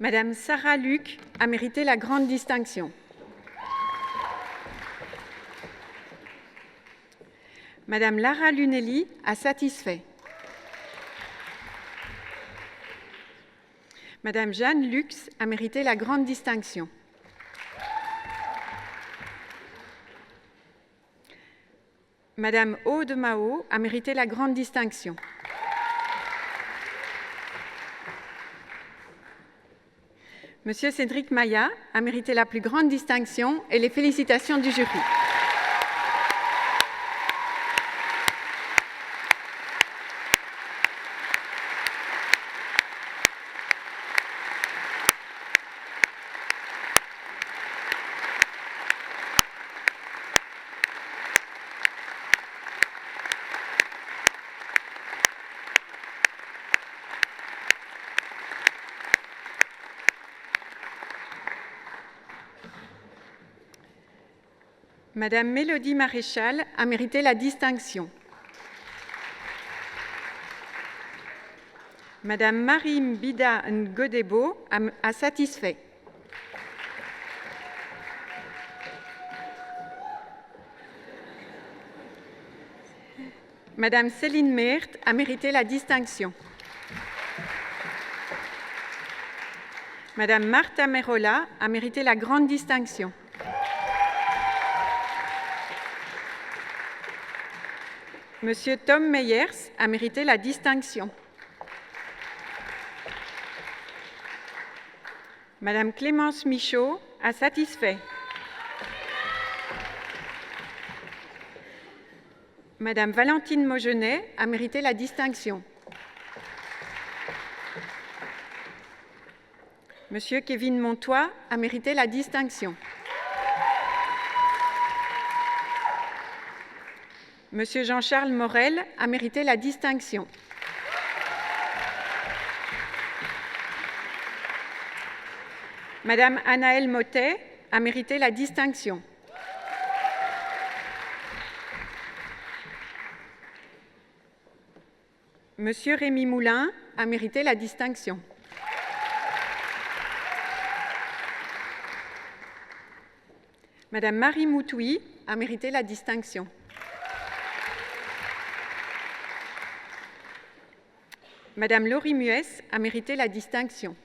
Madame Sarah Luc a mérité la grande distinction. Madame Lara Lunelli a satisfait. Madame Jeanne Lux a mérité la grande distinction. Madame Aude Mao a mérité la grande distinction. Monsieur Cédric Maillat a mérité la plus grande distinction et les félicitations du jury. Madame Mélodie Maréchal a mérité la distinction. Madame Marie Mbida Ngodebo a satisfait. Madame Céline Meert a mérité la distinction. Madame Marta Merola a mérité la grande distinction. Monsieur Tom Meyers a mérité la distinction. Madame Clémence Michaud a satisfait. Madame Valentine Maugenet a mérité la distinction. Monsieur Kevin Montois a mérité la distinction. Monsieur Jean-Charles Morel a mérité la distinction. Madame Anaëlle Mottet a mérité la distinction. Monsieur Rémy Moulin a mérité la distinction. Madame Marie Moutoui a mérité la distinction. Madame Laurie Muès a mérité la distinction.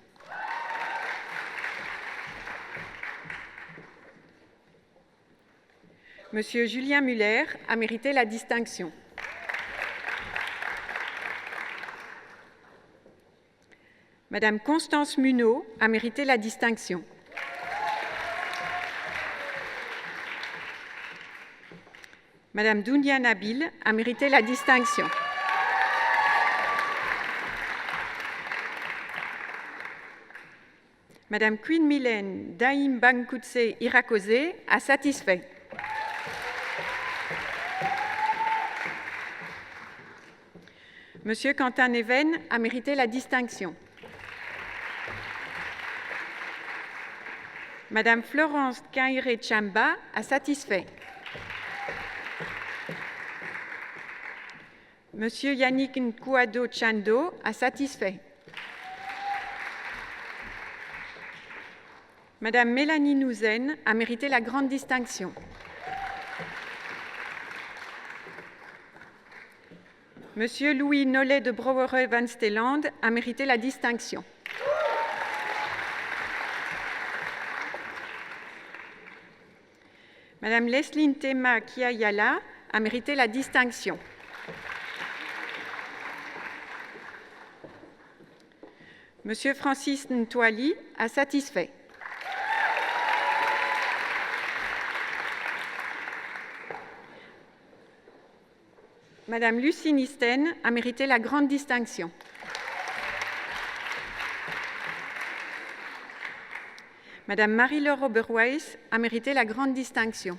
Monsieur Julien Muller a mérité la distinction. Madame Constance Munot a mérité la distinction. Madame Dounia Nabil a mérité la distinction. Madame Queen Mylène Daïm Bankutse Irakose a satisfait. Monsieur Quentin Neven a mérité la distinction. Madame Florence Kairé-Chamba a satisfait. Monsieur Yannick Nkouado Chando a satisfait. Madame Mélanie Nouzen a mérité la grande distinction. Monsieur Louis Nollet de Brouwerij-Van Steeland a mérité la distinction. Madame Leslie Ntema Kiayala a mérité la distinction. Monsieur Francis Ntouali a satisfait. Madame Lucie Nisten a mérité la grande distinction. Madame Marie-Laure Oberweis a mérité la grande distinction.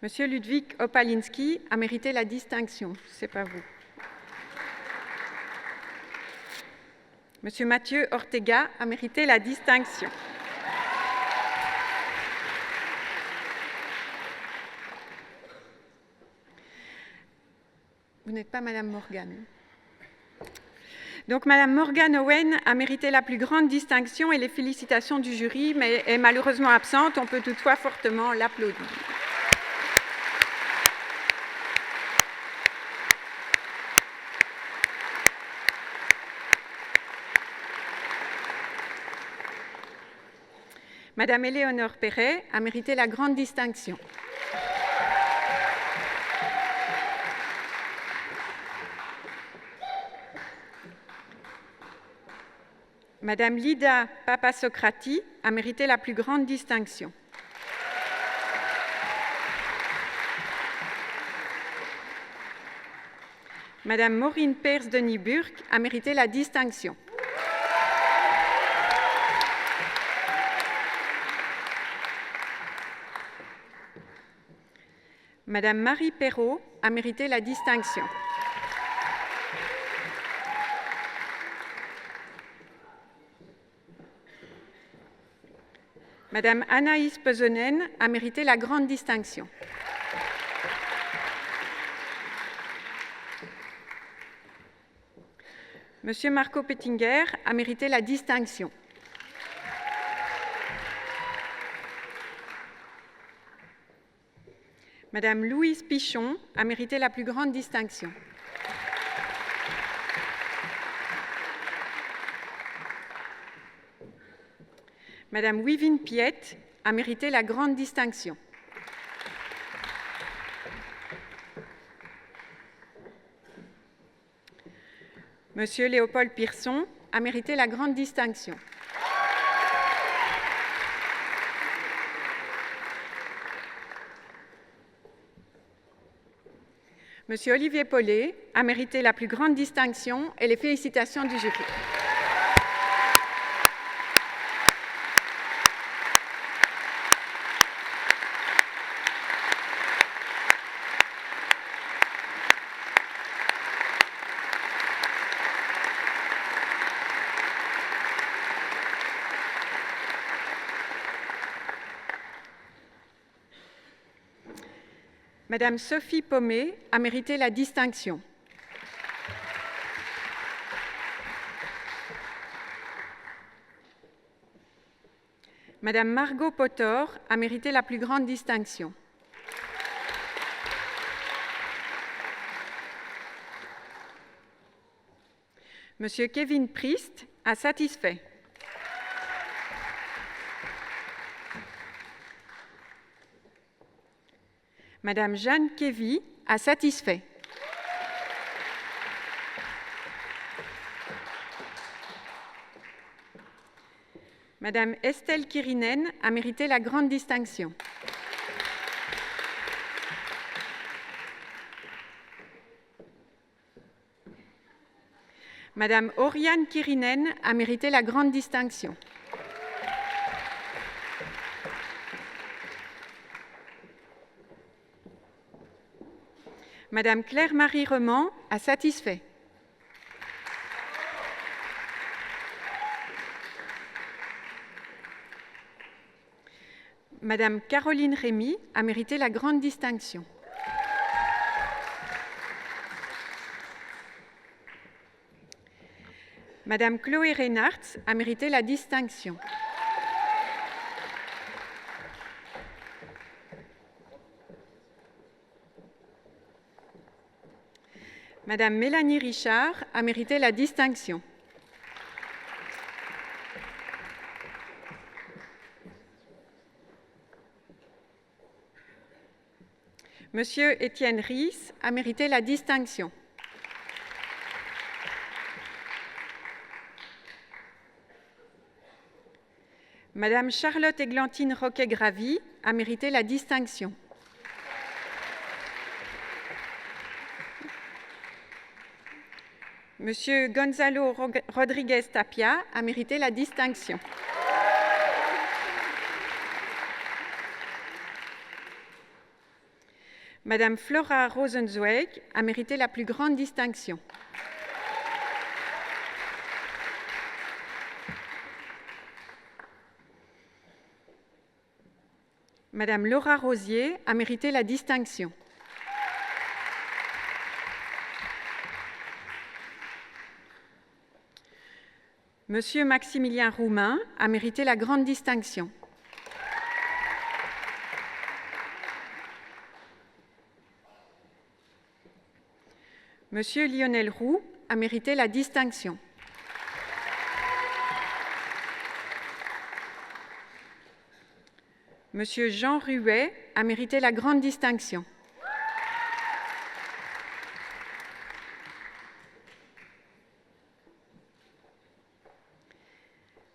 Monsieur Ludwig Opalinski a mérité la distinction. Ce n'est pas vous. Monsieur Mathieu Ortega a mérité la distinction. Vous n'êtes pas Madame Morgan. Donc Madame Morgan Owen a mérité la plus grande distinction et les félicitations du jury, mais est malheureusement absente. On peut toutefois fortement l'applaudir. Madame Éléonore Perret a mérité la grande distinction. Madame Lida Papasokrati a mérité la plus grande distinction. Madame Maureen Peers de Nieburg a mérité la distinction. Madame Marie Perrault a mérité la distinction. Madame Anaïs Pesonen a mérité la grande distinction. Monsieur Marco Pettinger a mérité la distinction. Madame Louise Pichon a mérité la plus grande distinction. Madame Wivine Piette a mérité la grande distinction. Monsieur Léopold Pierson a mérité la grande distinction. Monsieur Olivier Paulet a mérité la plus grande distinction et les félicitations du jury. Madame Sophie Pommet a mérité la distinction. Madame Margot Potor a mérité la plus grande distinction. Monsieur Kevin Priest a satisfait. Madame Jeanne Kévy a satisfait. Madame Estelle Kirinen a mérité la grande distinction. Madame Oriane Kirinen a mérité la grande distinction. Madame Claire-Marie Reman a satisfait. Madame Caroline Rémy a mérité la grande distinction. Madame Chloé Reynards a mérité la distinction. Madame Mélanie Richard a mérité la distinction. Monsieur Étienne Ries a mérité la distinction. Madame Charlotte Églantine Roquet-Gravy a mérité la distinction. Monsieur Gonzalo Rodriguez Tapia a mérité la distinction. Madame Flora Rosenzweig a mérité la plus grande distinction. Madame Laura Rosier a mérité la distinction. Monsieur Maximilien Roumain a mérité la grande distinction. Monsieur Lionel Roux a mérité la distinction. Monsieur Jean Ruet a mérité la grande distinction.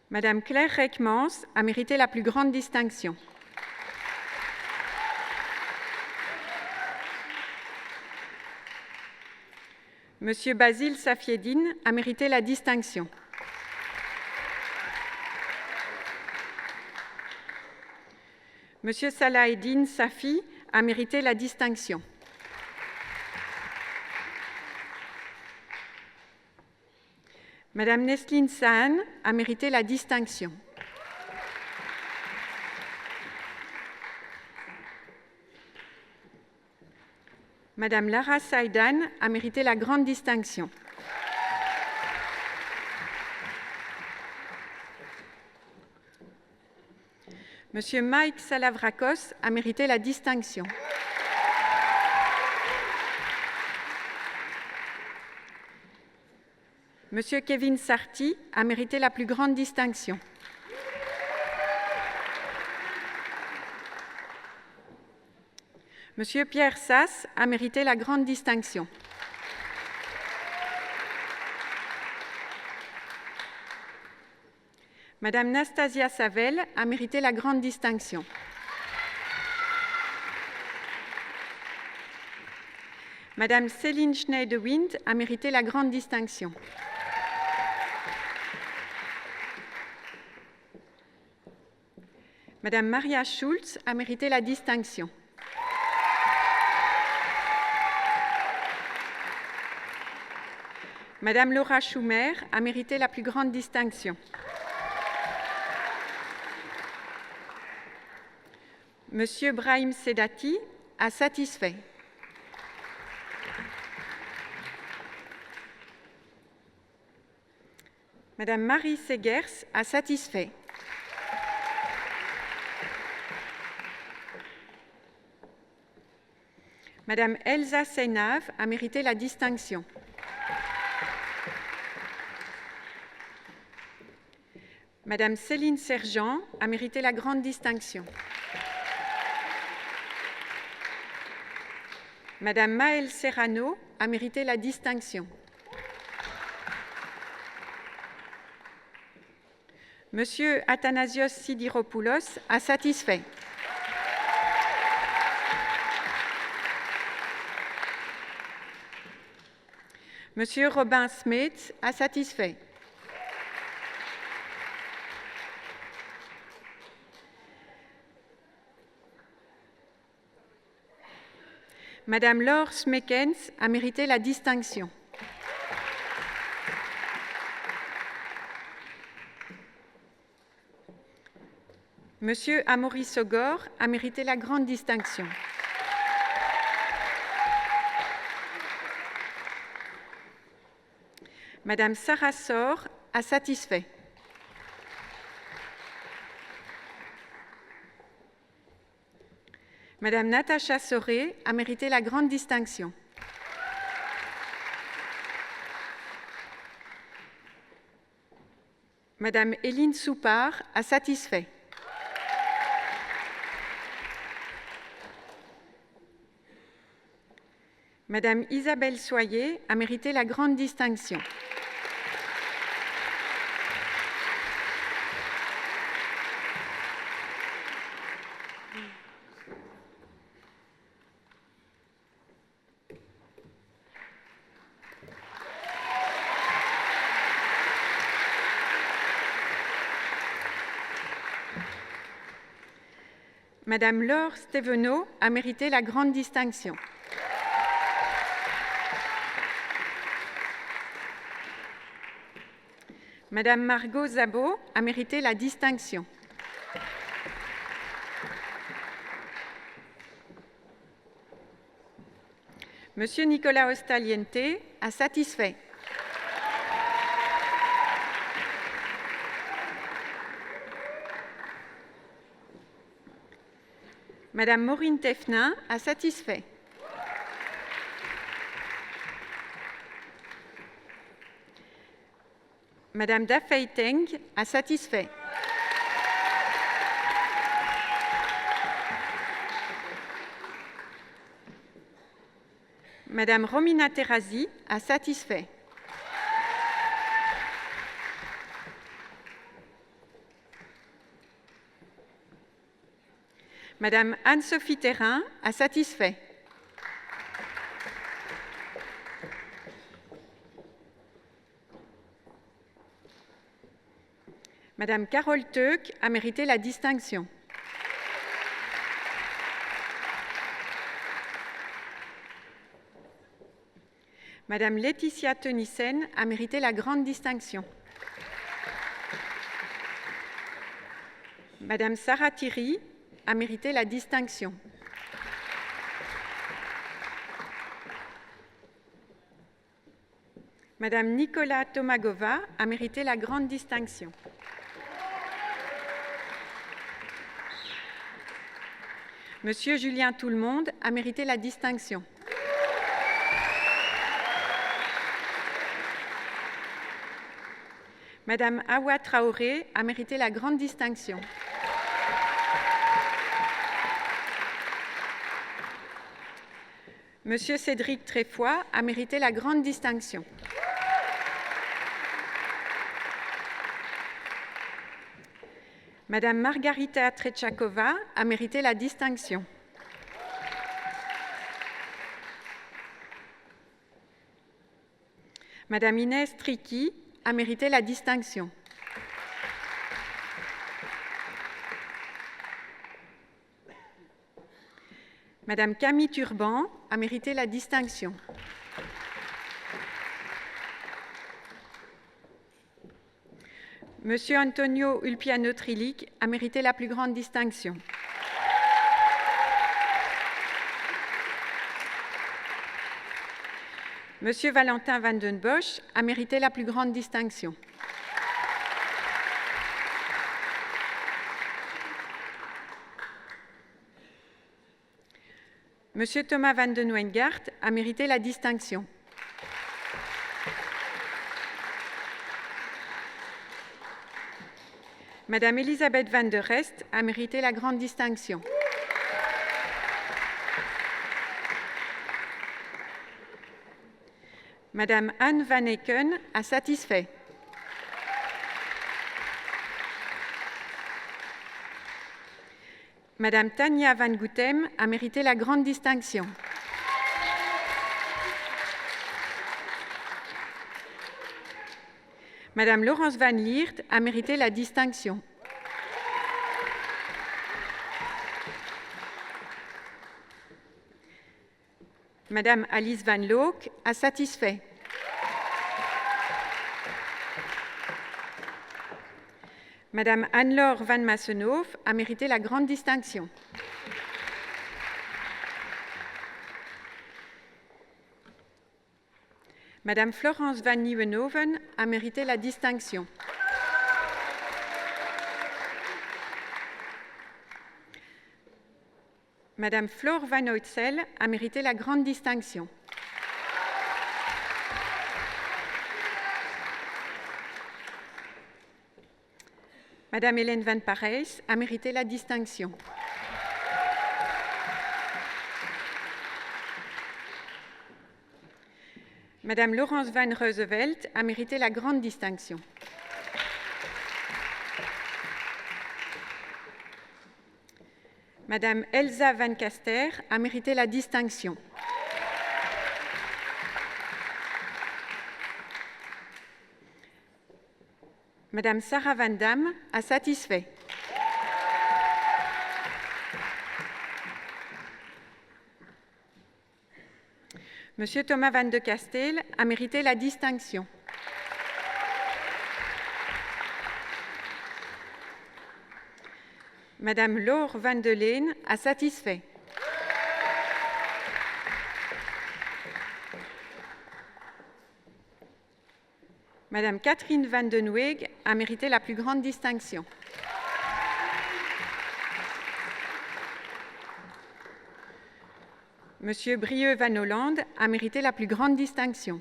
Madame Claire Reckmans a mérité la plus grande distinction. Monsieur Basile Safiedine a mérité la distinction. Monsieur Salaheddine Safi a mérité la distinction. Madame Nesline Sahn a mérité la distinction. Madame Lara Saïdan a mérité la grande distinction. Monsieur Mike Salavrakos a mérité la distinction. Monsieur Kevin Sarti a mérité la plus grande distinction. Monsieur Pierre Sass a mérité la grande distinction. Madame Nastasia Savel a mérité la grande distinction. Madame Céline Schneidewind a mérité la grande distinction. Madame Maria Schulz a mérité la distinction. Madame Laura Schumer a mérité la plus grande distinction. Monsieur Brahim Sedati a satisfait. Madame Marie Segers a satisfait. Madame Elsa Seynave a mérité la distinction. Madame Céline Sergent a mérité la grande distinction. Madame Maëlle Serrano a mérité la distinction. Monsieur Athanasios Sidiropoulos a satisfait. Monsieur Robin Smith a satisfait. Madame Laure Smekens a mérité la distinction. Monsieur Amaury Sogor a mérité la grande distinction. Madame Sarah Sor a satisfait. Madame Natacha Soré a mérité la grande distinction. Madame Éline Soupard a satisfait. Madame Isabelle Soyer a mérité la grande distinction. Madame Laure Stévenot a mérité la grande distinction. Madame Margot Zabot a mérité la distinction. Monsieur Nicolas Ostaliente a satisfait. Madame Maureen Tefnin a satisfait. Madame Dafei Teng a satisfait. Madame Romina Terrazi a satisfait. Madame Anne-Sophie Thérin a satisfait. Madame Carole Teuc a mérité la distinction. Madame Laetitia Tenissen a mérité la grande distinction. Madame Sarah Thierry a mérité la distinction. Madame Nicola Tomagova a mérité la grande distinction. Monsieur Julien Tout-le-Monde a mérité la distinction. Madame Awa Traoré a mérité la grande distinction. Monsieur Cédric Tréfoy a mérité la grande distinction. Madame Margarita Trechakova a mérité la distinction. Madame Inès Trichy a mérité la distinction. Madame Camille Turban a mérité la distinction. Monsieur Antonio Ulpiano Trilic a mérité la plus grande distinction. Monsieur Valentin Van den Bosch a mérité la plus grande distinction. Monsieur Thomas Van den Weingart a mérité la distinction. Madame Elisabeth Van der Rest a mérité la grande distinction. Madame Anne Van Eken a satisfait. Madame Tania Van Goutem a mérité la grande distinction. Madame Laurence Van Liert a mérité la distinction. Madame Alice Van Loock a satisfait. Madame Anne-Laure Van Massenhoff a mérité la grande distinction. Madame Florence Van Nieuwenhoven a mérité la distinction. Madame Flore Van Oytsel a mérité la grande distinction. Madame Hélène Van Parijs a mérité la distinction. Madame Laurence Van Roosevelt a mérité la grande distinction. Madame Elsa Van Caster a mérité la distinction. Madame Sarah Van Damme a satisfait. Monsieur Thomas Van de Castel a mérité la distinction. Madame Laure Van de Leen a satisfait. Madame Catherine Van de Nouweg a mérité la plus grande distinction. Monsieur Brieux Van Hollande a mérité la plus grande distinction.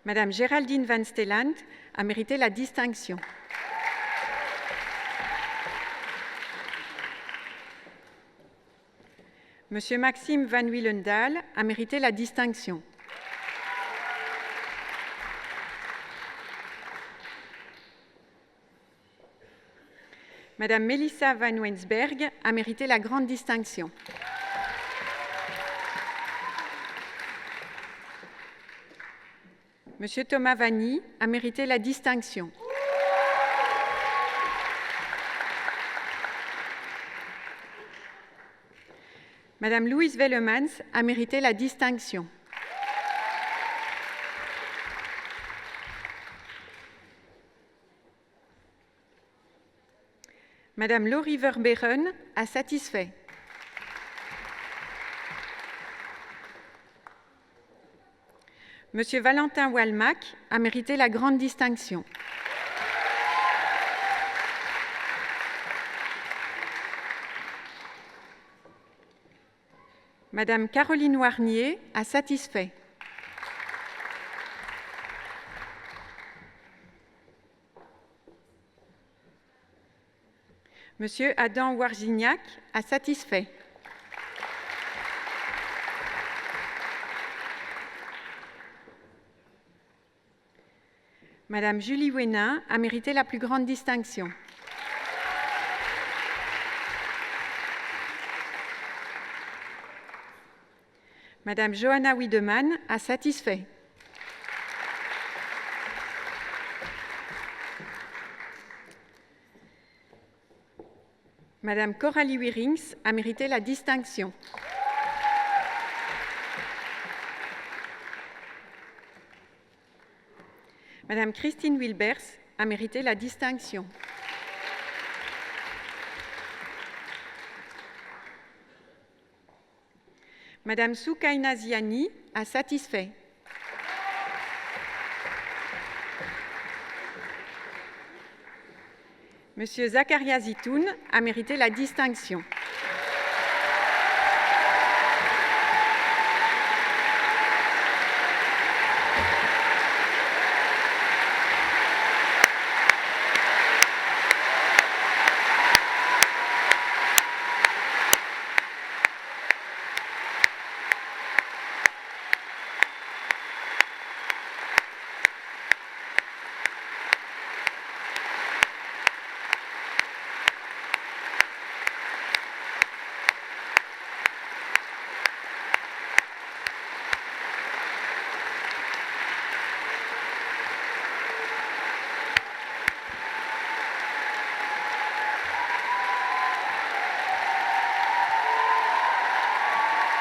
Madame Géraldine Van Stellant a mérité la distinction. Monsieur Maxime Van Willendal a mérité la distinction. Madame Melissa Van Wensberg a mérité la grande distinction. Monsieur Thomas Vanny a mérité la distinction. Madame Louise Wellemans a mérité la distinction. Madame Laurie Verberen a satisfait. Monsieur Valentin Walmack a mérité la grande distinction. Madame Caroline Warnier a satisfait. Monsieur Adam Wargignac a satisfait. Madame Julie Wénin a mérité la plus grande distinction. Madame Johanna Wiedemann a satisfait. Madame Coralie Wierings a mérité la distinction. Madame Christine Wilbers a mérité la distinction. Madame Soukaina Ziani a satisfait. Monsieur Zakaria Zitoun a mérité la distinction.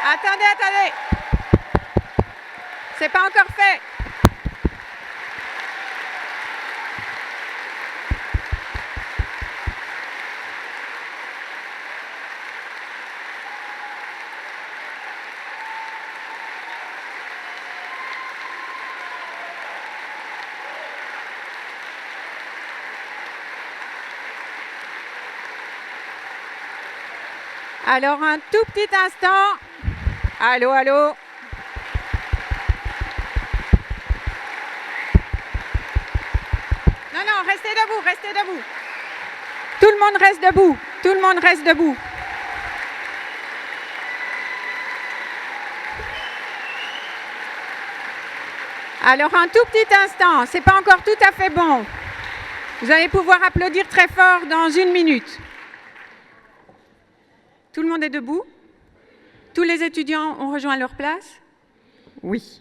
Attendez. C'est pas encore fait. Alors, un tout petit instant. Allô, allô. Non, restez debout. Tout le monde reste debout. Alors, un tout petit instant, c'est pas encore tout à fait bon. Vous allez pouvoir applaudir très fort dans 1 minute. Tout le monde est debout? Tous les étudiants ont rejoint leur place? Oui.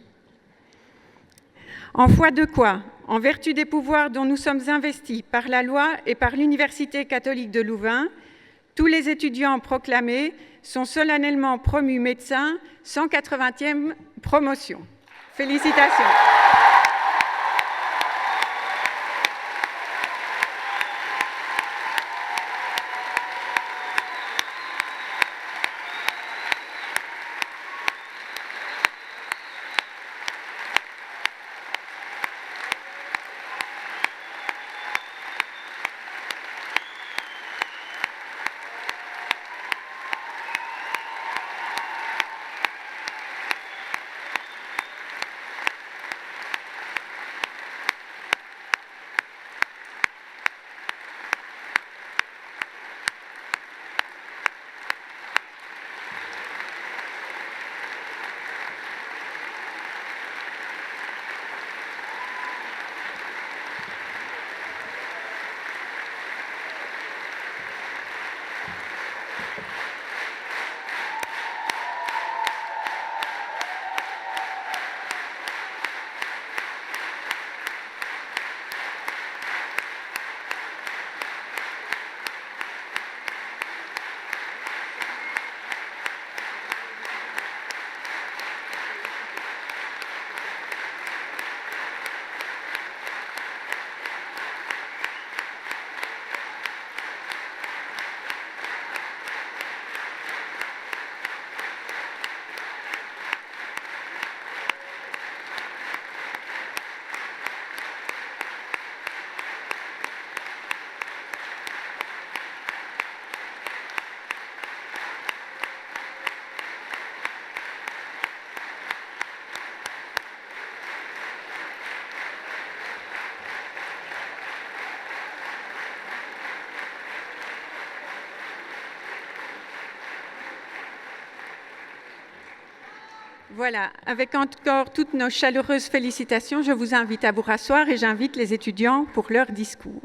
En foi de quoi En vertu des pouvoirs dont nous sommes investis par la loi et par l'Université catholique de Louvain, tous les étudiants proclamés sont solennellement promus médecins, 180e promotion. Félicitations. Voilà, avec encore toutes nos chaleureuses félicitations, je vous invite à vous rasseoir et j'invite les étudiants pour leur discours.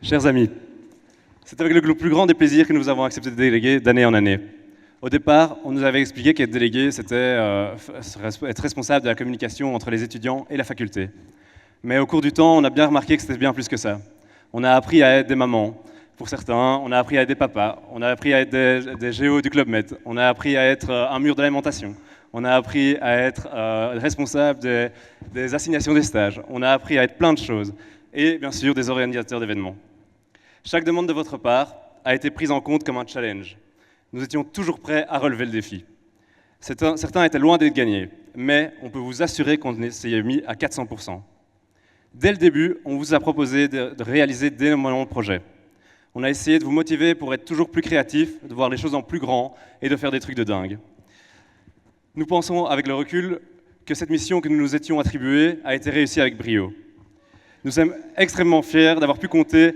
Chers amis, c'est avec le plus grand des plaisirs que nous avons accepté de déléguer d'année en année. Au départ, on nous avait expliqué qu'être délégué, c'était être responsable de la communication entre les étudiants et la faculté. Mais au cours du temps, on a bien remarqué que c'était bien plus que ça. On a appris à être des mamans, pour certains, on a appris à être des papas, on a appris à être des géos du Club Med, on a appris à être un mur de l'alimentation, on a appris à être responsable des assignations des stages, on a appris à être plein de choses, et bien sûr des organisateurs d'événements. Chaque demande de votre part a été prise en compte comme un challenge. Nous étions toujours prêts à relever le défi. Certains étaient loin d'être gagnés, mais on peut vous assurer qu'on s'y est mis à 400%. Dès le début, on vous a proposé de réaliser d'énormément de projets. On a essayé de vous motiver pour être toujours plus créatif, de voir les choses en plus grand et de faire des trucs de dingue. Nous pensons, avec le recul, que cette mission que nous nous étions attribuée a été réussie avec brio. Nous sommes extrêmement fiers d'avoir pu compter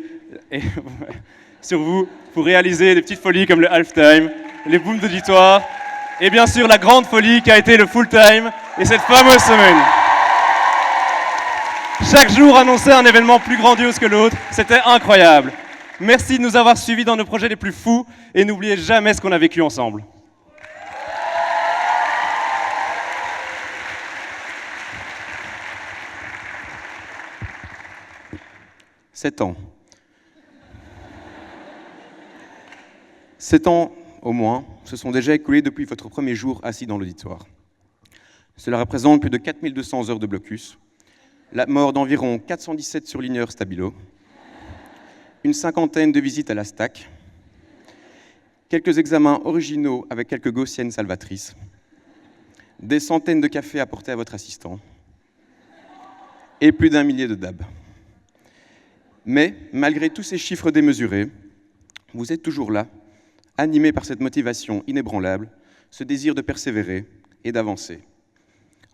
sur vous pour réaliser des petites folies comme le halftime, les booms d'auditoire et bien sûr la grande folie qui a été le full-time et cette fameuse semaine. Chaque jour annonçait un événement plus grandiose que l'autre, c'était incroyable. Merci de nous avoir suivis dans nos projets les plus fous et n'oubliez jamais ce qu'on a vécu ensemble. Sept ans. 7 ans, au moins, se sont déjà écoulés depuis votre premier jour assis dans l'auditoire. Cela représente plus de 4200 heures de blocus, la mort d'environ 417 surligneurs stabilo, une cinquantaine de visites à la STAC, quelques examens originaux avec quelques gaussiennes salvatrices, des centaines de cafés apportés à votre assistant, et plus d'1 millier de DAB. Mais, malgré tous ces chiffres démesurés, vous êtes toujours là, animés par cette motivation inébranlable, ce désir de persévérer et d'avancer,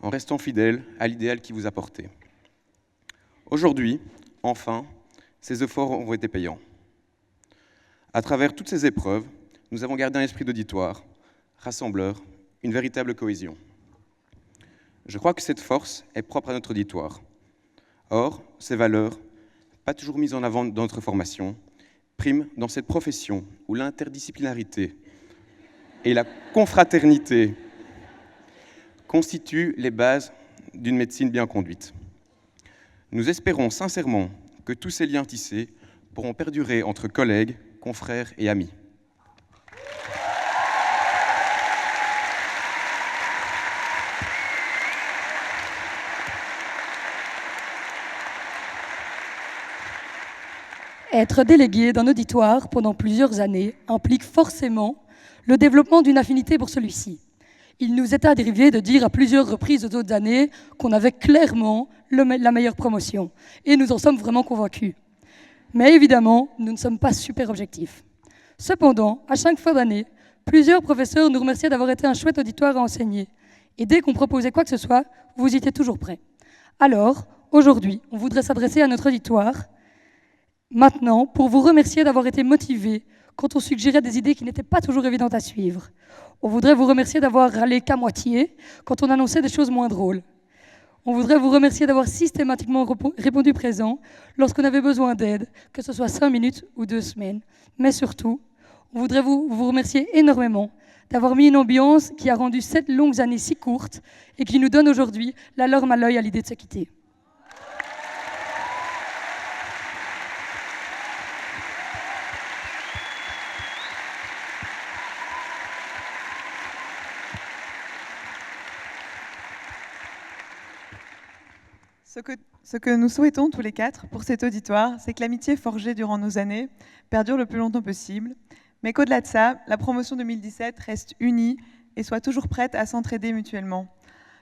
en restant fidèle à l'idéal qui vous a porté. Aujourd'hui, enfin, ces efforts ont été payants. À travers toutes ces épreuves, nous avons gardé un esprit d'auditoire, rassembleur, une véritable cohésion. Je crois que cette force est propre à notre auditoire. Or, ces valeurs, pas toujours mises en avant dans notre formation, priment dans cette profession où l'interdisciplinarité et la confraternité constituent les bases d'une médecine bien conduite. Nous espérons sincèrement que tous ces liens tissés pourront perdurer entre collègues, confrères et amis. Être délégué d'un auditoire pendant plusieurs années implique forcément le développement d'une affinité pour celui-ci. Il nous est arrivé de dire à plusieurs reprises aux autres années qu'on avait clairement la meilleure promotion. Et nous en sommes vraiment convaincus. Mais évidemment, nous ne sommes pas super objectifs. Cependant, à chaque fin d'année, plusieurs professeurs nous remerciaient d'avoir été un chouette auditoire à enseigner. Et dès qu'on proposait quoi que ce soit, vous étiez toujours prêts. Alors, aujourd'hui, on voudrait s'adresser à notre auditoire maintenant pour vous remercier d'avoir été motivés quand on suggérait des idées qui n'étaient pas toujours évidentes à suivre. On voudrait vous remercier d'avoir râlé qu'à moitié quand on annonçait des choses moins drôles. On voudrait vous remercier d'avoir systématiquement répondu présent lorsqu'on avait besoin d'aide, que ce soit 5 minutes ou 2 semaines. Mais surtout, on voudrait vous remercier énormément d'avoir mis une ambiance qui a rendu 7 longues années si courtes et qui nous donne aujourd'hui la larme à l'œil à l'idée de se quitter. Ce que nous souhaitons tous les 4 pour cet auditoire, c'est que l'amitié forgée durant nos années perdure le plus longtemps possible, mais qu'au-delà de ça, la promotion 2017 reste unie et soit toujours prête à s'entraider mutuellement.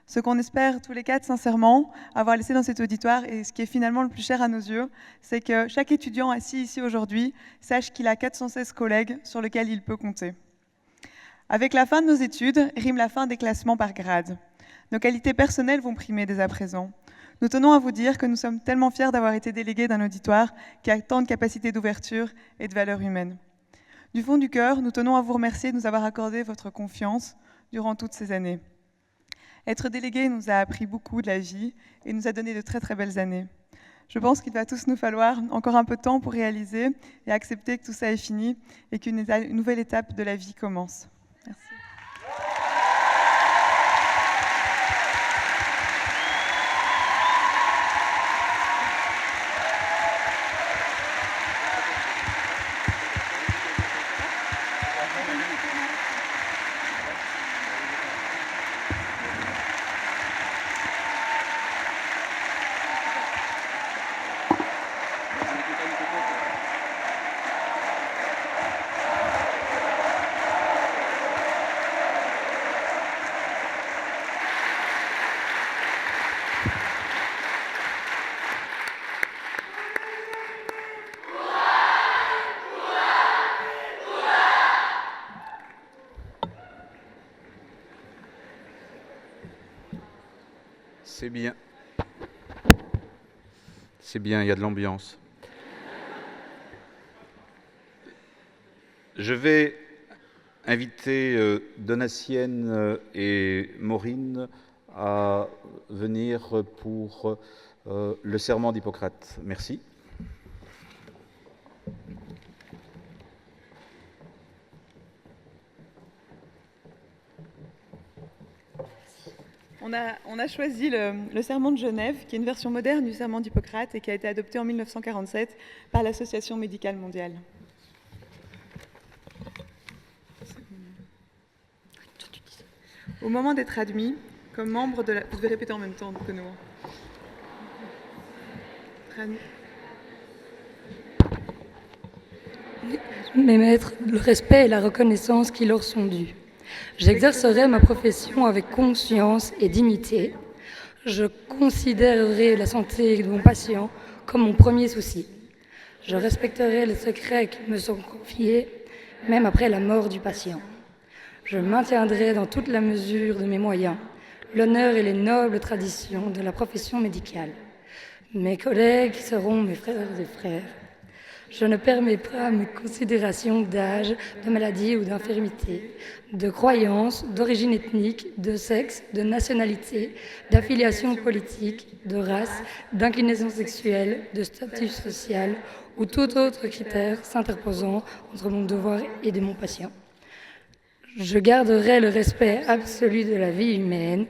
Ce qu'on espère tous les 4 sincèrement avoir laissé dans cet auditoire, et ce qui est finalement le plus cher à nos yeux, c'est que chaque étudiant assis ici aujourd'hui sache qu'il a 416 collègues sur lesquels il peut compter. Avec la fin de nos études, rime la fin des classements par grade. Nos qualités personnelles vont primer dès à présent. Nous tenons à vous dire que nous sommes tellement fiers d'avoir été délégués d'un auditoire qui a tant de capacités d'ouverture et de valeur humaine. Du fond du cœur, nous tenons à vous remercier de nous avoir accordé votre confiance durant toutes ces années. Être délégué nous a appris beaucoup de la vie et nous a donné de très très belles années. Je pense qu'il va tous nous falloir encore un peu de temps pour réaliser et accepter que tout ça est fini et qu'une nouvelle étape de la vie commence. Merci. C'est bien. C'est bien, il y a de l'ambiance. Je vais inviter Donatienne et Maureen à venir pour le serment d'Hippocrate. Merci. On a choisi le serment de Genève, qui est une version moderne du serment d'Hippocrate et qui a été adopté en 1947 par l'Association médicale mondiale. Au moment d'être admis comme membre de la... Vous devez répéter en même temps que nous. Mes maîtres, le respect et la reconnaissance qui leur sont dus. J'exercerai ma profession avec conscience et dignité. Je considérerai la santé de mon patient comme mon premier souci. Je respecterai les secrets qui me sont confiés, même après la mort du patient. Je maintiendrai dans toute la mesure de mes moyens l'honneur et les nobles traditions de la profession médicale. Mes collègues seront mes frères et frères. Je ne permets pas mes considérations d'âge, de maladie ou d'infirmité, de croyance, d'origine ethnique, de sexe, de nationalité, d'affiliation politique, de race, d'inclinaison sexuelle, de statut social ou tout autre critère s'interposant entre mon devoir et de mon patient. Je garderai le respect absolu de la vie humaine.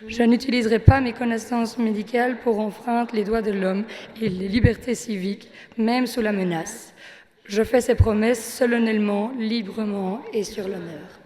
Je n'utiliserai pas mes connaissances médicales pour enfreindre les droits de l'homme et les libertés civiques, même sous la menace. Je fais ces promesses solennellement, librement et sur l'honneur.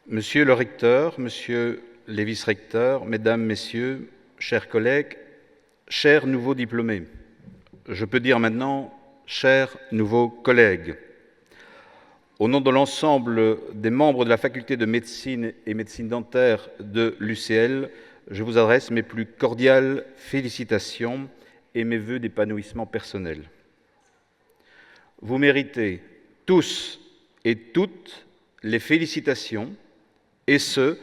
Monsieur le recteur, monsieur les vice-recteurs, mesdames, messieurs, chers collègues, chers nouveaux diplômés, je peux dire maintenant, chers nouveaux collègues, au nom de l'ensemble des membres de la faculté de médecine et médecine dentaire de l'UCL, je vous adresse mes plus cordiales félicitations et mes vœux d'épanouissement personnel. Vous méritez tous et toutes les félicitations, et ce,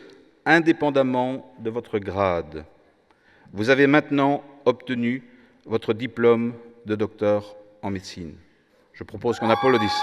indépendamment de votre grade. Vous avez maintenant obtenu votre diplôme de docteur en médecine. Je propose qu'on applaudisse.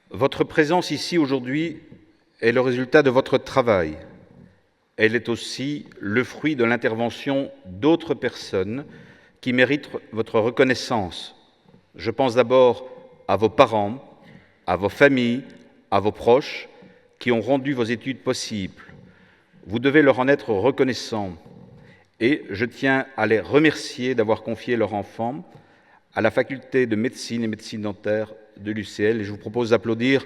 Votre présence ici aujourd'hui est le résultat de votre travail. Elle est aussi le fruit de l'intervention d'autres personnes qui méritent votre reconnaissance. Je pense d'abord à vos parents, à vos familles, à vos proches qui ont rendu vos études possibles. Vous devez leur en être reconnaissants et je tiens à les remercier d'avoir confié leur enfant à la faculté de médecine et médecine dentaire de l'UCL. Et je vous propose d'applaudir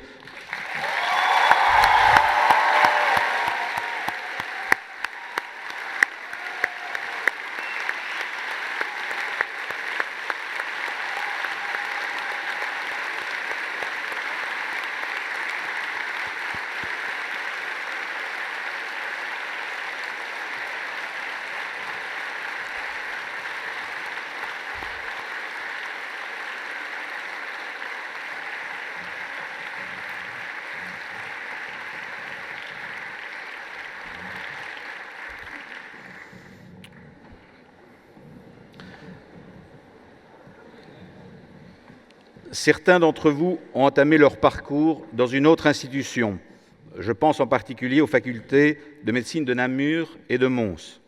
Certains d'entre vous ont entamé leur parcours dans une autre institution. Je pense en particulier aux facultés de médecine de Namur et de Mons.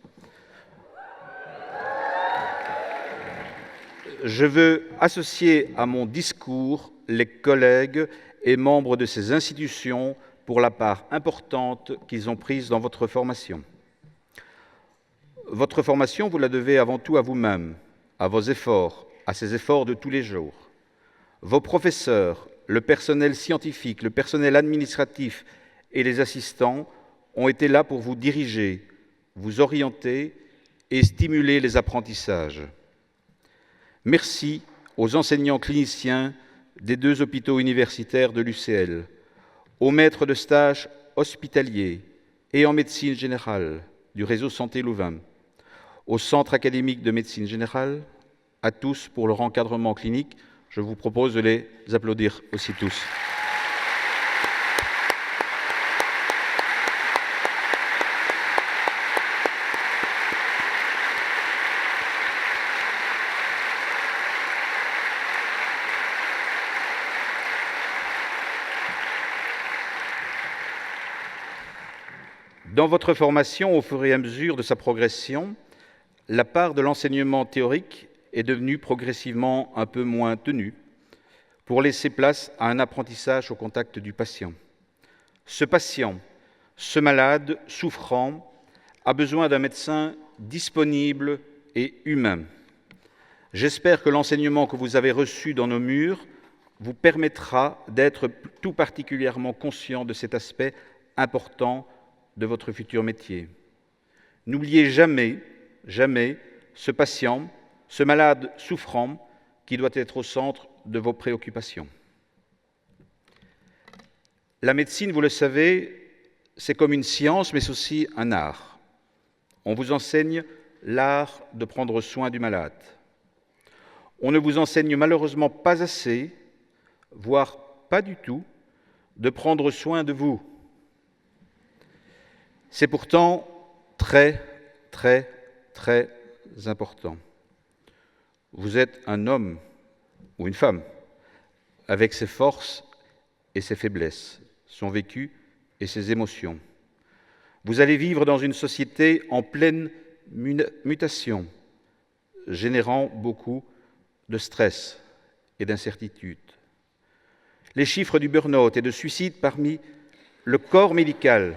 Je veux associer à mon discours les collègues et membres de ces institutions pour la part importante qu'ils ont prise dans votre formation. Votre formation, vous la devez avant tout à vous-même, à vos efforts, à ces efforts de tous les jours. Vos professeurs, le personnel scientifique, le personnel administratif et les assistants ont été là pour vous diriger, vous orienter et stimuler les apprentissages. Merci aux enseignants cliniciens des 2 hôpitaux universitaires de l'UCL, aux maîtres de stage hospitaliers et en médecine générale du réseau Santé Louvain, au Centre académique de médecine générale, à tous pour leur encadrement clinique. Je vous propose de les applaudir aussi tous. Dans votre formation, au fur et à mesure de sa progression, la part de l'enseignement théorique est devenue progressivement un peu moins tenue pour laisser place à un apprentissage au contact du patient. Ce patient, ce malade souffrant, a besoin d'un médecin disponible et humain. J'espère que l'enseignement que vous avez reçu dans nos murs vous permettra d'être tout particulièrement conscient de cet aspect important de votre futur métier. N'oubliez jamais, jamais ce patient, ce malade souffrant qui doit être au centre de vos préoccupations. La médecine, vous le savez, c'est comme une science, mais c'est aussi un art. On vous enseigne l'art de prendre soin du malade. On ne vous enseigne malheureusement pas assez, voire pas du tout, de prendre soin de vous. C'est pourtant très, très, très important. Vous êtes un homme ou une femme avec ses forces et ses faiblesses, son vécu et ses émotions. Vous allez vivre dans une société en pleine mutation, générant beaucoup de stress et d'incertitude. Les chiffres du burn-out et de suicide parmi le corps médical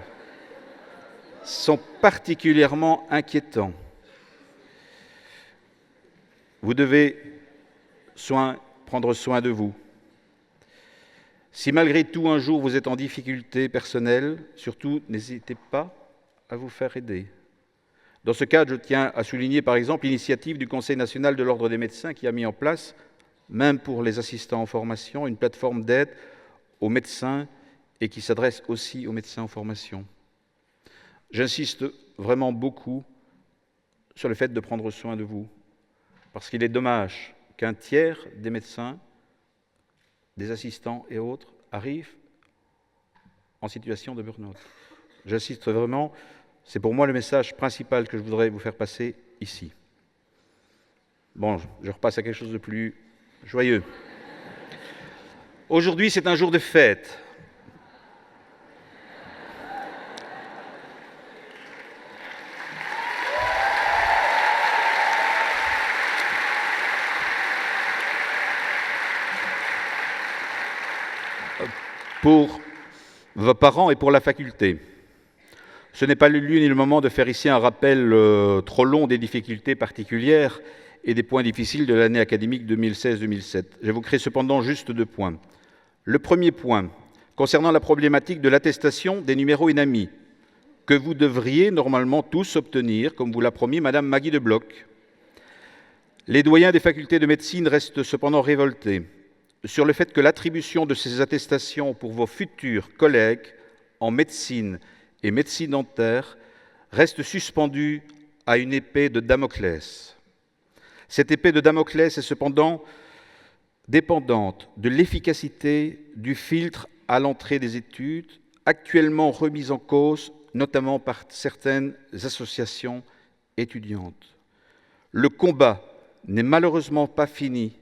sont particulièrement inquiétants. Vous devez prendre soin de vous. Si malgré tout un jour vous êtes en difficulté personnelle, surtout n'hésitez pas à vous faire aider. Dans ce cadre, je tiens à souligner par exemple l'initiative du Conseil national de l'Ordre des médecins qui a mis en place, même pour les assistants en formation, une plateforme d'aide aux médecins et qui s'adresse aussi aux médecins en formation. J'insiste vraiment beaucoup sur le fait de prendre soin de vous, parce qu'il est dommage qu'un tiers des médecins, des assistants et autres arrivent en situation de burn-out. J'insiste vraiment, c'est pour moi le message principal que je voudrais vous faire passer ici. Bon, je repasse à quelque chose de plus joyeux. Aujourd'hui, c'est un jour de fête. Pour vos parents et pour la faculté. Ce n'est pas le lieu ni le moment de faire ici un rappel trop long des difficultés particulières et des points difficiles de l'année académique 2016-2017. J'évoquerai cependant juste 2 points. Le premier point, concernant la problématique de l'attestation des numéros INAMI, que vous devriez normalement tous obtenir, comme vous l'a promis Madame Maggie de Bloch. Les doyens des facultés de médecine restent cependant révoltés sur le fait que l'attribution de ces attestations pour vos futurs collègues en médecine et médecine dentaire reste suspendue à une épée de Damoclès. Cette épée de Damoclès est cependant dépendante de l'efficacité du filtre à l'entrée des études, actuellement remise en cause, notamment par certaines associations étudiantes. Le combat n'est malheureusement pas fini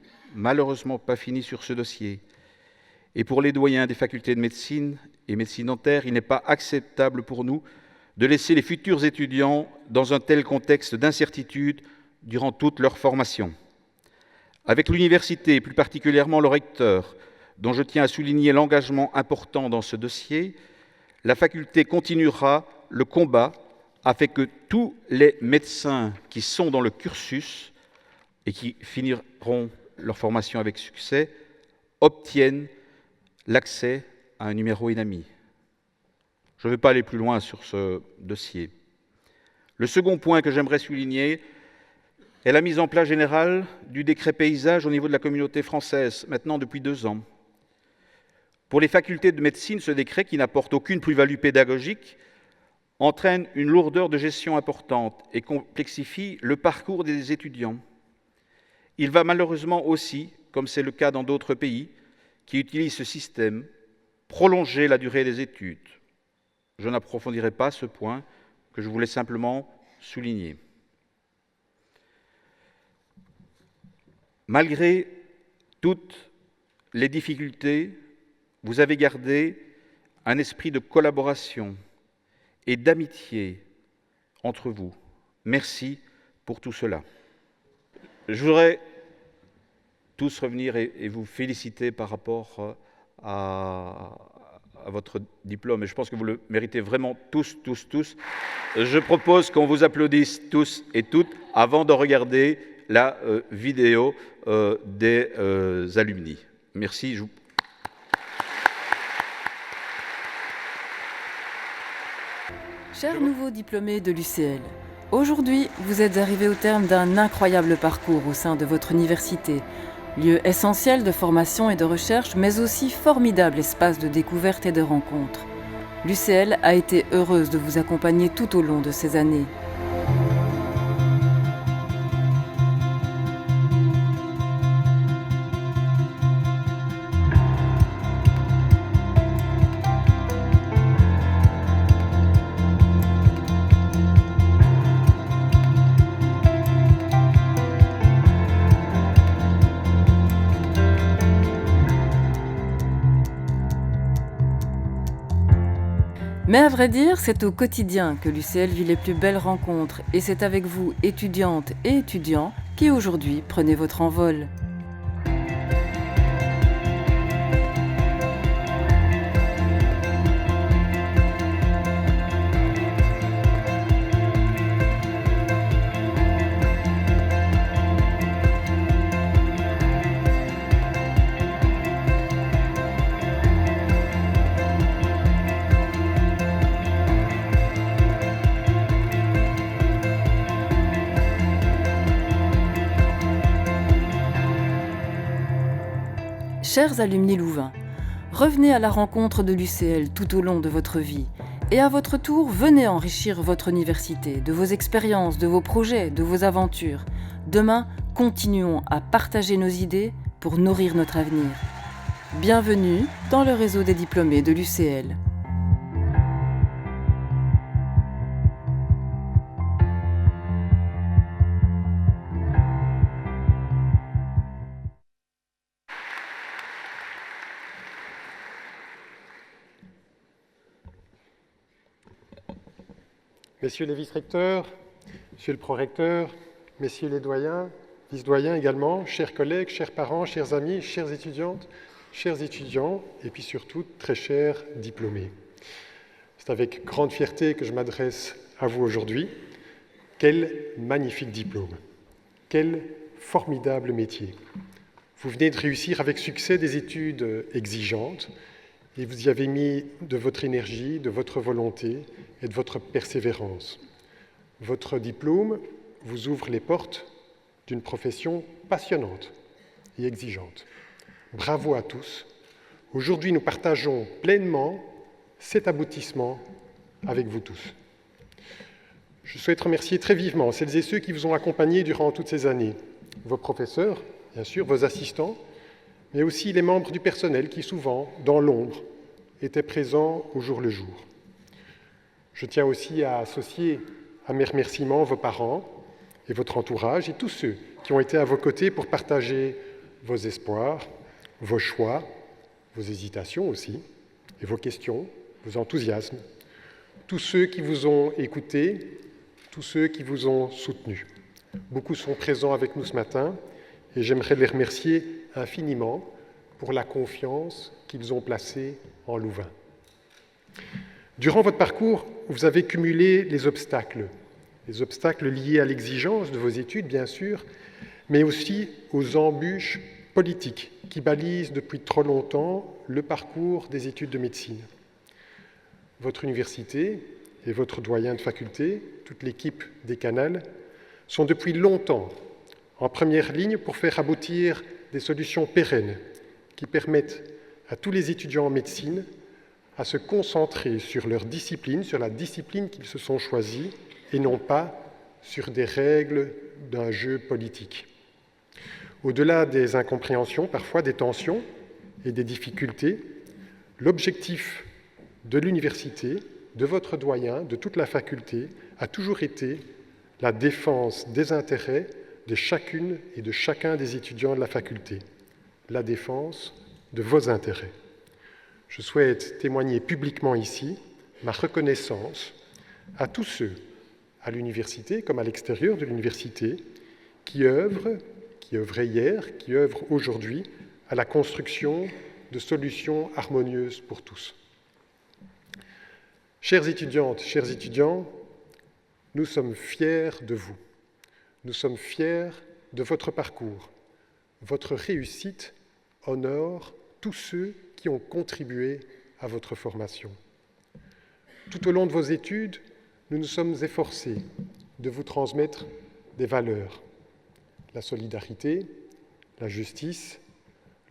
sur ce dossier. Et pour les doyens des facultés de médecine et médecine dentaire, il n'est pas acceptable pour nous de laisser les futurs étudiants dans un tel contexte d'incertitude durant toute leur formation. Avec l'université, plus particulièrement le recteur, dont je tiens à souligner l'engagement important dans ce dossier, la faculté continuera le combat afin que tous les médecins qui sont dans le cursus et qui finiront leur formation avec succès obtiennent l'accès à un numéro INAMI. Je ne vais pas aller plus loin sur ce dossier. Le second point que j'aimerais souligner est la mise en place générale du décret paysage au niveau de la communauté française, maintenant depuis 2 ans. Pour les facultés de médecine, ce décret, qui n'apporte aucune plus-value pédagogique, entraîne une lourdeur de gestion importante et complexifie le parcours des étudiants. Il va malheureusement aussi, comme c'est le cas dans d'autres pays qui utilisent ce système, prolonger la durée des études. Je n'approfondirai pas ce point que je voulais simplement souligner. Malgré toutes les difficultés, vous avez gardé un esprit de collaboration et d'amitié entre vous. Merci pour tout cela. Je voudrais tous revenir et vous féliciter par rapport à votre diplôme, et je pense que vous le méritez vraiment tous. Je propose qu'on vous applaudisse tous et toutes avant de regarder la vidéo des alumni. Merci. Chers nouveaux diplômés de l'UCL, aujourd'hui, vous êtes arrivés au terme d'un incroyable parcours au sein de votre université. Lieu essentiel de formation et de recherche, mais aussi formidable espace de découverte et de rencontre. L'UCL a été heureuse de vous accompagner tout au long de ces années. Mais à vrai dire, c'est au quotidien que l'UCL vit les plus belles rencontres, et c'est avec vous, étudiantes et étudiants, qui aujourd'hui prenez votre envol. Chers alumni louvains, revenez à la rencontre de l'UCL tout au long de votre vie et à votre tour, venez enrichir votre université de vos expériences, de vos projets, de vos aventures. Demain, continuons à partager nos idées pour nourrir notre avenir. Bienvenue dans le réseau des diplômés de l'UCL. Messieurs les vice-recteurs, Monsieur le prorecteur, Messieurs les doyens, vice-doyens également, chers collègues, chers parents, chers amis, chères étudiantes, chers étudiants, et puis surtout très chers diplômés. C'est avec grande fierté que je m'adresse à vous aujourd'hui. Quel magnifique diplôme, quel formidable métier. Vous venez de réussir avec succès des études exigeantes, et vous y avez mis de votre énergie, de votre volonté et de votre persévérance. Votre diplôme vous ouvre les portes d'une profession passionnante et exigeante. Bravo à tous. Aujourd'hui, nous partageons pleinement cet aboutissement avec vous tous. Je souhaite remercier très vivement celles et ceux qui vous ont accompagnés durant toutes ces années, vos professeurs, bien sûr, vos assistants, mais aussi les membres du personnel qui, souvent, dans l'ombre, étaient présents au jour le jour. Je tiens aussi à associer à mes remerciements vos parents et votre entourage et tous ceux qui ont été à vos côtés pour partager vos espoirs, vos choix, vos hésitations aussi, et vos questions, vos enthousiasmes, tous ceux qui vous ont écoutés, tous ceux qui vous ont soutenus. Beaucoup sont présents avec nous ce matin et j'aimerais les remercier infiniment pour la confiance qu'ils ont placée en Louvain. Durant votre parcours, vous avez cumulé les obstacles liés à l'exigence de vos études, bien sûr, mais aussi aux embûches politiques qui balisent depuis trop longtemps le parcours des études de médecine. Votre université et votre doyen de faculté, toute l'équipe décanale, sont depuis longtemps en première ligne pour faire aboutir des solutions pérennes qui permettent à tous les étudiants en médecine à se concentrer sur leur discipline, sur la discipline qu'ils se sont choisis, et non pas sur des règles d'un jeu politique. Au-delà des incompréhensions, parfois des tensions et des difficultés, l'objectif de l'université, de votre doyen, de toute la faculté, a toujours été la défense des intérêts de chacune et de chacun des étudiants de la faculté, la défense de vos intérêts. Je souhaite témoigner publiquement ici ma reconnaissance à tous ceux, à l'université comme à l'extérieur de l'université, qui œuvrent, qui œuvraient hier, qui œuvrent aujourd'hui à la construction de solutions harmonieuses pour tous. Chères étudiantes, chers étudiants, nous sommes fiers de vous. Nous sommes fiers de votre parcours. Votre réussite honore tous ceux qui ont contribué à votre formation. Tout au long de vos études, nous nous sommes efforcés de vous transmettre des valeurs, la solidarité, la justice,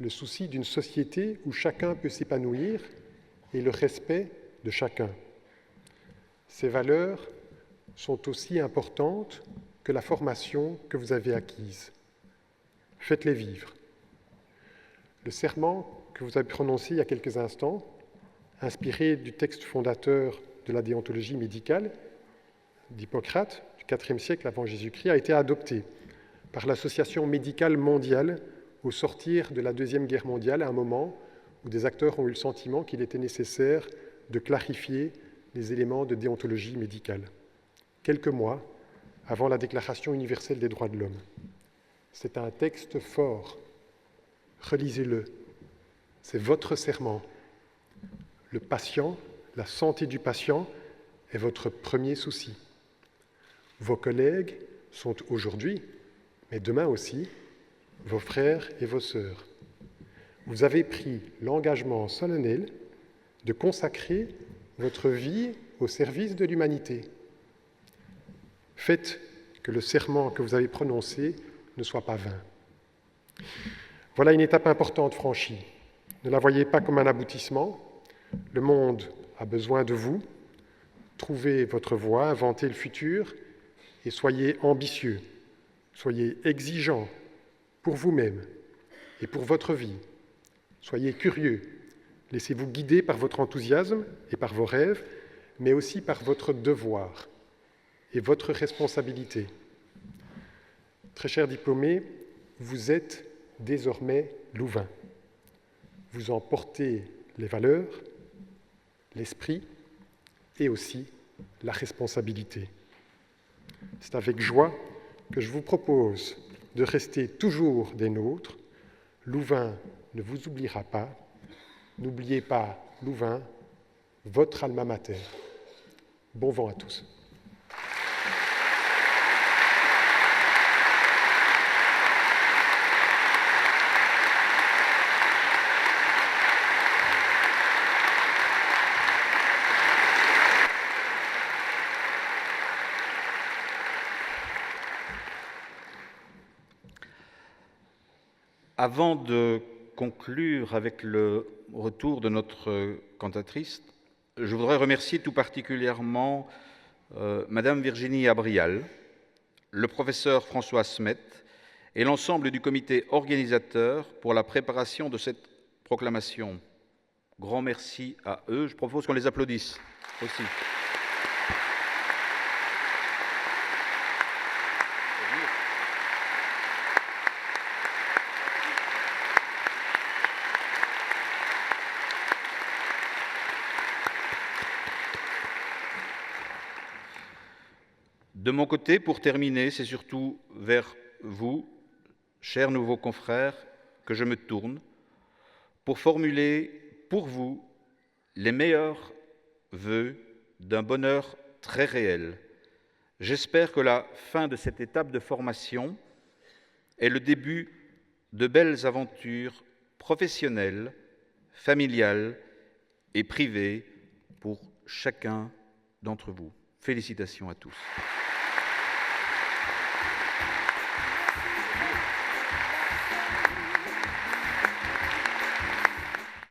le souci d'une société où chacun peut s'épanouir et le respect de chacun. Ces valeurs sont aussi importantes que la formation que vous avez acquise. Faites-les vivre. Le serment que vous avez prononcé il y a quelques instants, inspiré du texte fondateur de la déontologie médicale d'Hippocrate, du IVe siècle avant Jésus-Christ, a été adopté par l'Association médicale mondiale au sortir de la Deuxième Guerre mondiale, à un moment où des acteurs ont eu le sentiment qu'il était nécessaire de clarifier les éléments de déontologie médicale. Quelques mois avant la Déclaration universelle des droits de l'homme. C'est un texte fort. Relisez-le. C'est votre serment. Le patient, la santé du patient est votre premier souci. Vos collègues sont aujourd'hui, mais demain aussi, vos frères et vos sœurs. Vous avez pris l'engagement solennel de consacrer votre vie au service de l'humanité. Faites que le serment que vous avez prononcé ne soit pas vain. Voilà une étape importante franchie. Ne la voyez pas comme un aboutissement. Le monde a besoin de vous. Trouvez votre voie, inventez le futur et soyez ambitieux. Soyez exigeants pour vous-même et pour votre vie. Soyez curieux. Laissez-vous guider par votre enthousiasme et par vos rêves, mais aussi par votre devoir et votre responsabilité. Très chers diplômés, vous êtes désormais Louvain. Vous en portez les valeurs, l'esprit et aussi la responsabilité. C'est avec joie que je vous propose de rester toujours des nôtres. Louvain ne vous oubliera pas. N'oubliez pas Louvain, votre alma mater. Bon vent à tous. Avant de conclure avec le retour de notre cantatrice, je voudrais remercier tout particulièrement Madame Virginie Abrial, le professeur François Smet et l'ensemble du comité organisateur pour la préparation de cette proclamation. Grand merci à eux. Je propose qu'on les applaudisse aussi. De mon côté, pour terminer, c'est surtout vers vous, chers nouveaux confrères, que je me tourne pour formuler pour vous les meilleurs vœux d'un bonheur très réel. J'espère que la fin de cette étape de formation est le début de belles aventures professionnelles, familiales et privées pour chacun d'entre vous. Félicitations à tous.